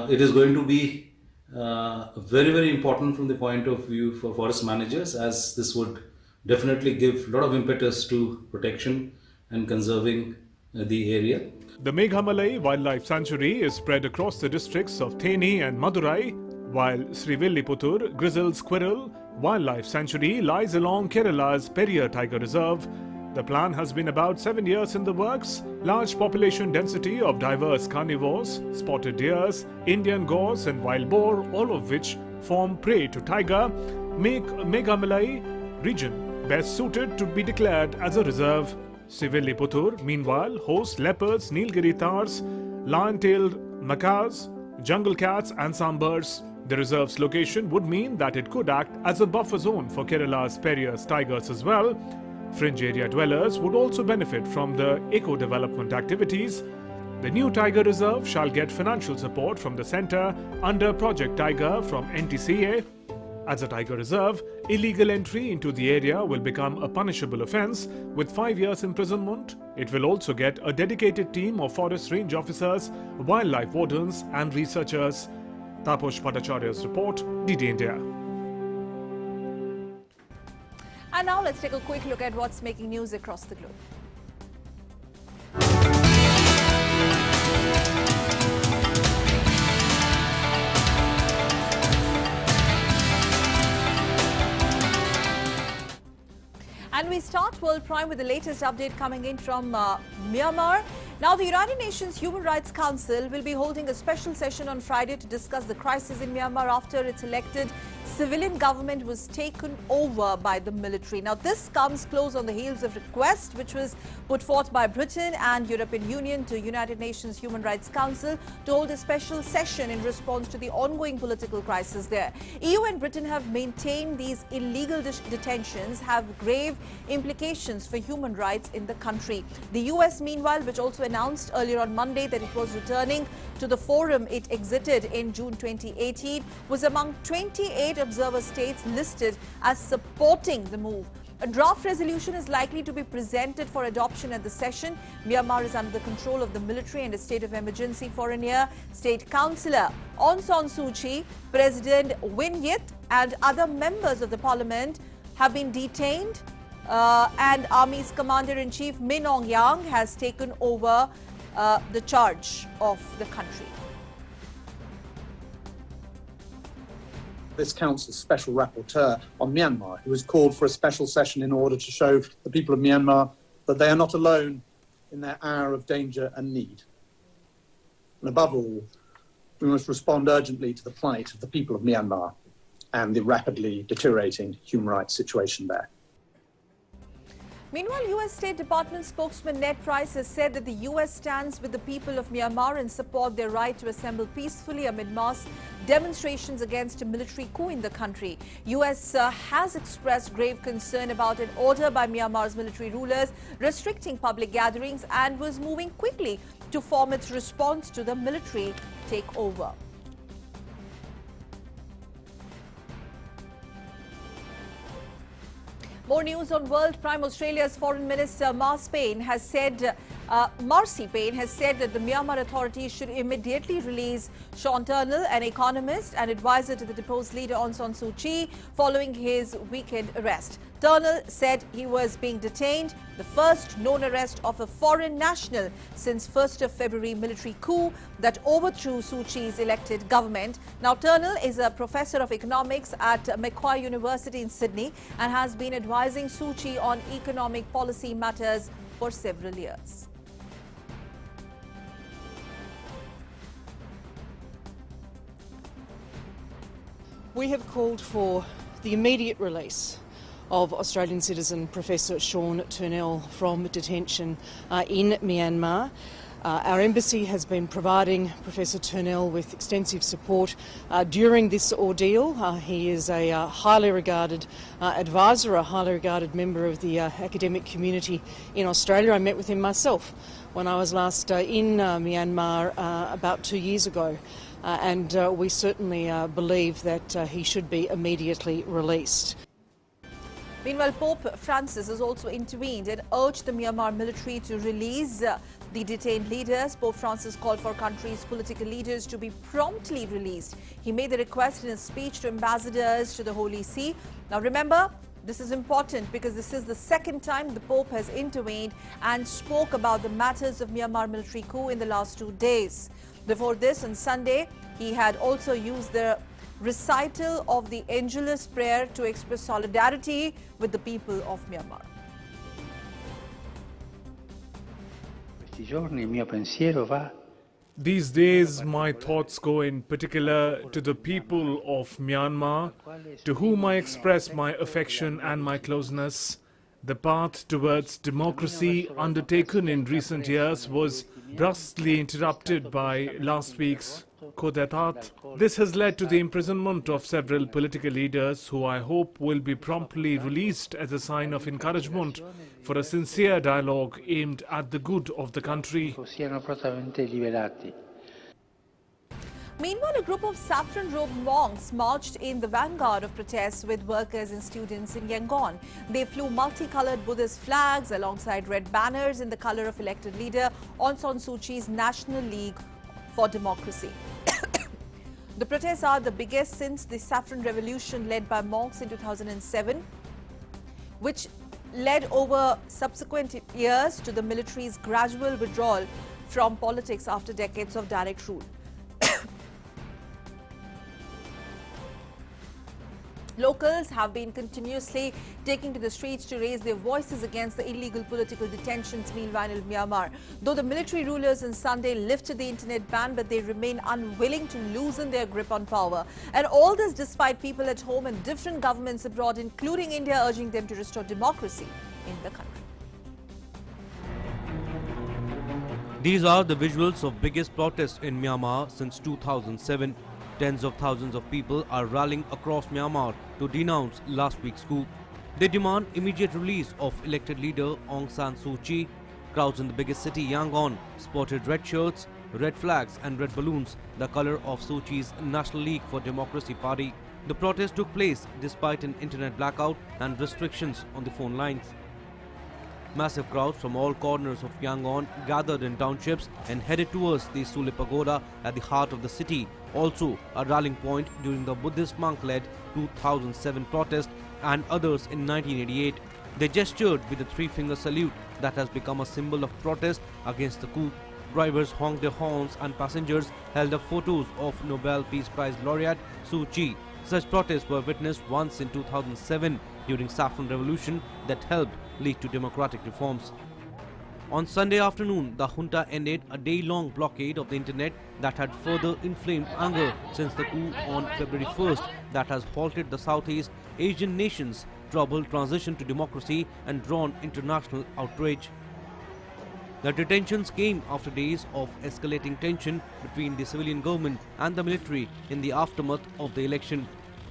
It is going to be very, very important from the point of view for forest managers, as this would definitely give a lot of impetus to protection and conserving the area. The Megamalai Wildlife Sanctuary is spread across the districts of Theni and Madurai, while SRIVILLIPUTHUR Grizzled Squirrel Wildlife Sanctuary lies along Kerala's Periyar Tiger Reserve. The plan has been about 7 years in the works. Large population density of diverse carnivores, spotted deers, Indian gores and wild boar, all of which form prey to tiger, make Megamalai region best suited to be declared as a reserve. SRIVILLIPUTHUR, meanwhile, hosts leopards, Nilgiri tars, lion-tailed macaws, jungle cats and some birds. The reserve's location would mean that it could act as a buffer zone for Kerala's Periyar's tigers as well. Fringe area dwellers would also benefit from the eco-development activities. The new tiger reserve shall get financial support from the centre under Project Tiger from NTCA. As a tiger reserve, illegal entry into the area will become a punishable offence with 5 years imprisonment. It will also get a dedicated team of forest range officers, wildlife wardens and researchers. Taposh Bhattacharya's report, DD India. And now let's take a quick look at what's making news across the globe. And we start World Prime with the latest update coming in from Myanmar. Now, the United Nations Human Rights Council will be holding a special session on Friday to discuss the crisis in Myanmar after its elected civilian government was taken over by the military. Now, this comes close on the heels of request which was put forth by Britain and European Union to United Nations Human Rights Council to hold a special session in response to the ongoing political crisis there. EU and Britain have maintained these illegal detentions have grave implications for human rights in the country. The US, meanwhile, which also announced earlier on Monday that it was returning to the forum it exited in June 2018, was among 28 observer states listed as supporting the move. A draft resolution is likely to be presented for adoption at the session. Myanmar is under the control of the military and a state of emergency for a year. State Councillor Aung San Suu Kyi, President Win Myint and other members of the parliament have been detained. And Army's Commander-in-Chief Min Aung Hlaing has taken over the charge of the country. This Council's Special Rapporteur on Myanmar, who has called for a special session in order to show the people of Myanmar that they are not alone in their hour of danger and need. And above all, we must respond urgently to the plight of the people of Myanmar and the rapidly deteriorating human rights situation there. Meanwhile, U.S. State Department spokesman Ned Price has said that the U.S. stands with the people of Myanmar and support their right to assemble peacefully amid mass demonstrations against a military coup in the country. U.S. has expressed grave concern about an order by Myanmar's military rulers restricting public gatherings and was moving quickly to form its response to the military takeover. More news on World Prime. Australia's Foreign Minister Marcy Payne has said that the Myanmar authorities should immediately release Sean Turnell, an economist and advisor to the deposed leader Aung San Suu Kyi, following his weekend arrest. Turnell said he was being detained, the first known arrest of a foreign national since 1st of February military coup that overthrew Suu Kyi's elected government. Now, Turnell is a professor of economics at Macquarie University in Sydney and has been advising Suu Kyi on economic policy matters for several years. We have called for the immediate release of Australian citizen Professor Sean Turnell from detention in Myanmar. Our embassy has been providing Professor Turnell with extensive support during this ordeal. He is a highly regarded advisor, a highly regarded member of the academic community in Australia. I met with him myself when I was last in Myanmar about 2 years ago. And we certainly believe that he should be immediately released. Meanwhile, Pope Francis has also intervened and urged the Myanmar military to release the detained leaders. Pope Francis called for country's political leaders to be promptly released. He made the request in a speech to ambassadors to the Holy See. Now remember, this is important because this is the second time the Pope has intervened and spoke about the matters of Myanmar military coup in the last 2 days. Before this, on Sunday, he had also used the recital of the Angelus prayer to express solidarity with the people of Myanmar. These days, my thoughts go in particular to the people of Myanmar, to whom I express my affection and my closeness. The path towards democracy undertaken in recent years was brusquely interrupted by last week's coup d'état. This has led to the imprisonment of several political leaders who I hope will be promptly released as a sign of encouragement for a sincere dialogue aimed at the good of the country. Meanwhile, a group of saffron-robed monks marched in the vanguard of protests with workers and students in Yangon. They flew multicolored Buddhist flags alongside red banners in the color of elected leader Aung San Suu Kyi's National League for Democracy. The protests are the biggest since the Saffron Revolution led by monks in 2007, which led over subsequent years to the military's gradual withdrawal from politics after decades of direct rule. Locals have been continuously taking to the streets to raise their voices against the illegal political detentions meanwhile in Myanmar. Though the military rulers on Sunday lifted the internet ban, but they remain unwilling to loosen their grip on power. And all this despite people at home and different governments abroad, including India, urging them to restore democracy in the country. These are the visuals of biggest protest in Myanmar since 2007. Tens of thousands of people are rallying across Myanmar to denounce last week's coup. They demand immediate release of elected leader Aung San Suu Kyi. Crowds in the biggest city, Yangon, spotted red shirts, red flags and red balloons, the color of Suu Kyi's National League for Democracy party. The protest took place despite an internet blackout and restrictions on the phone lines. Massive crowds from all corners of Yangon gathered in townships and headed towards the Sule Pagoda at the heart of the city, also a rallying point during the Buddhist monk-led 2007 protest and others in 1988. They gestured with the three-finger salute that has become a symbol of protest against the coup. Drivers honked their horns and passengers held up photos of Nobel Peace Prize laureate Suu Kyi. Such protests were witnessed once in 2007 during Saffron Revolution that helped lead to democratic reforms. On Sunday afternoon, the junta ended a day-long blockade of the internet that had further inflamed anger since the coup on February 1st that has halted the Southeast Asian nation's troubled transition to democracy and drawn international outrage. The detentions came after days of escalating tension between the civilian government and the military in the aftermath of the election.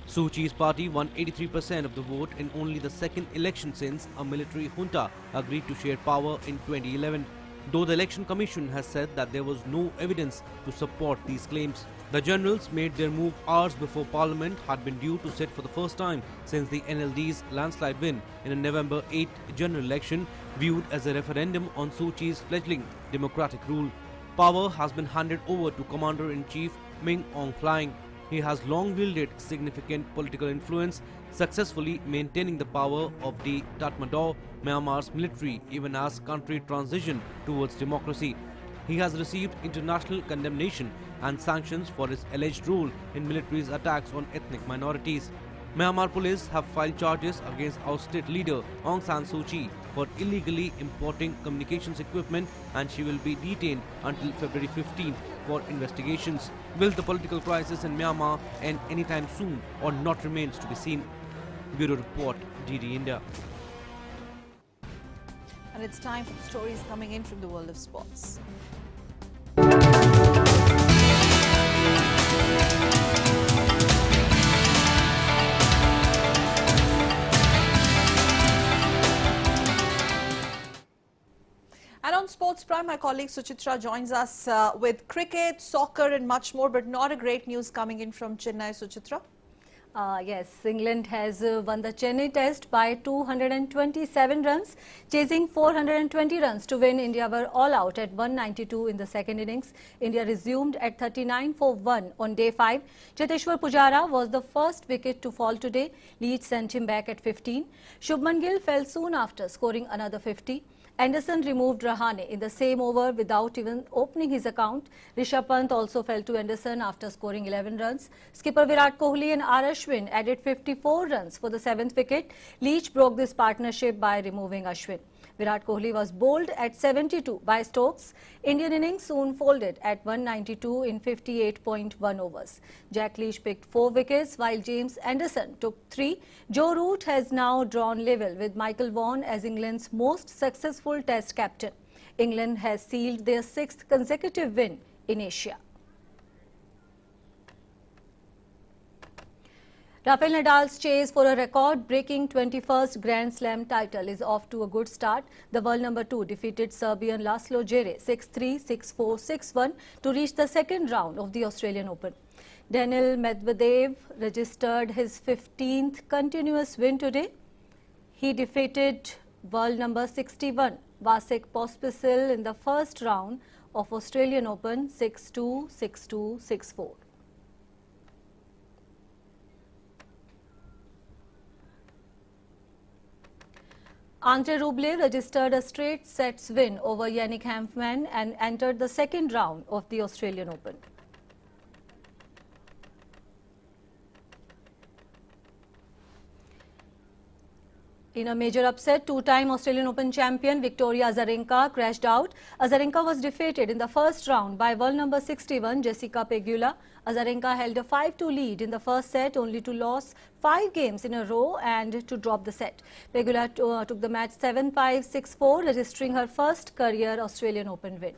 Suu Kyi's party won 83% of the vote in only the second election since a military junta agreed to share power in 2011. Though the Election Commission has said that there was no evidence to support these claims. The generals made their move hours before Parliament had been due to sit for the first time since the NLD's landslide win in a November 8 general election viewed as a referendum on Suu Kyi's fledgling democratic rule. Power has been handed over to Commander-in-Chief Min Aung Hlaing. He has long wielded significant political influence, successfully maintaining the power of the Tatmadaw, Myanmar's military, even as country transitioned towards democracy. He has received international condemnation and sanctions for his alleged role in military's attacks on ethnic minorities. Myanmar police have filed charges against ousted leader Aung San Suu Kyi for illegally importing communications equipment, and she will be detained until February 15th for investigations. Will the political crisis in Myanmar end anytime soon or not remains to be seen? Bureau Report, DD India. And it's time for the stories coming in from the world of sports. And on Sports Prime, my colleague Suchitra joins us with cricket, soccer and much more, but not a great news coming in from Chennai. Suchitra? Yes, England has won the Chennai test by 227 runs, chasing 420 runs to win. India were all out at 192 in the second innings. India resumed at 39 for 1 on day 5. Cheteshwar Pujara was the first wicket to fall today. Leach sent him back at 15. Shubman Gill fell soon after, scoring another 50. Anderson removed Rahane in the same over without even opening his account. Rishabh Pant also fell to Anderson after scoring 11 runs. Skipper Virat Kohli and R. Ashwin added 54 runs for the 7th wicket. Leach broke this partnership by removing Ashwin. Virat Kohli was bowled at 72 by Stokes. Indian innings soon folded at 192 in 58.1 overs. Jack Leach picked 4 wickets while James Anderson took 3. Joe Root has now drawn level with Michael Vaughan as England's most successful test captain. England has sealed their 6th consecutive win in Asia. Rafael Nadal's chase for a record-breaking 21st Grand Slam title is off to a good start. The world number 2 defeated Serbian Laslo Djere 6-3, 6-4, 6-1 to reach the second round of the Australian Open. Daniil Medvedev registered his 15th continuous win today. He defeated world number 61 Vasek Pospisil in the first round of Australian Open 6-2, 6-2, 6-4. Ante Rublev registered a straight sets win over Yannick Hanfmann and entered the second round of the Australian Open. In a major upset, two-time Australian Open champion Victoria Azarenka crashed out. Azarenka was defeated in the first round by world number 61 Jessica Pegula. Azarenka held a 5-2 lead in the first set, only to lose 5 games in a row and to drop the set. Pegula took the match 7-5, 6-4, registering her first career Australian Open win.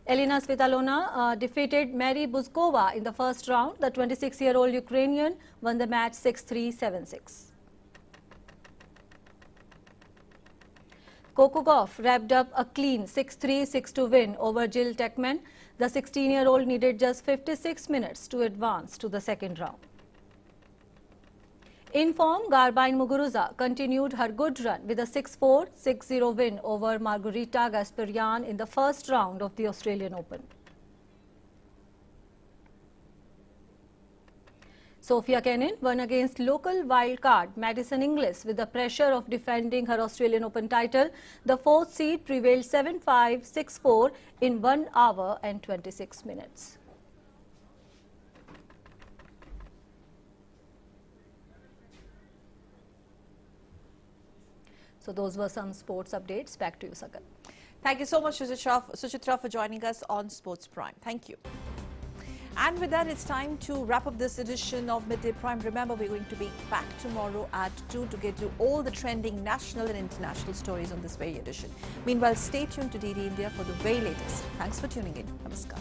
Elena Svitolina defeated Mary Buzkova in the first round. The 26-year-old Ukrainian won the match 6-3, 7-6. Coco Gauff wrapped up a clean 6-3, 6-2 win over Jill Techman. The 16-year-old needed just 56 minutes to advance to the second round. In form, Garbiñe Muguruza continued her good run with a 6-4, 6-0 win over Margarita Gasparian in the first round of the Australian Open. Sophia Kenin won against local wildcard Madison Inglis with the pressure of defending her Australian Open title. The 4th seed prevailed 7-5, 6-4 in 1 hour and 26 minutes. So those were some sports updates. Back to you, Sakal. Thank you so much, Suchitra, for joining us on Sports Prime. Thank you. And with that, it's time to wrap up this edition of Midday Prime. Remember, we're going to be back tomorrow at 2 to get you all the trending national and international stories on this very edition. Meanwhile, stay tuned to DD India for the very latest. Thanks for tuning in. Namaskar.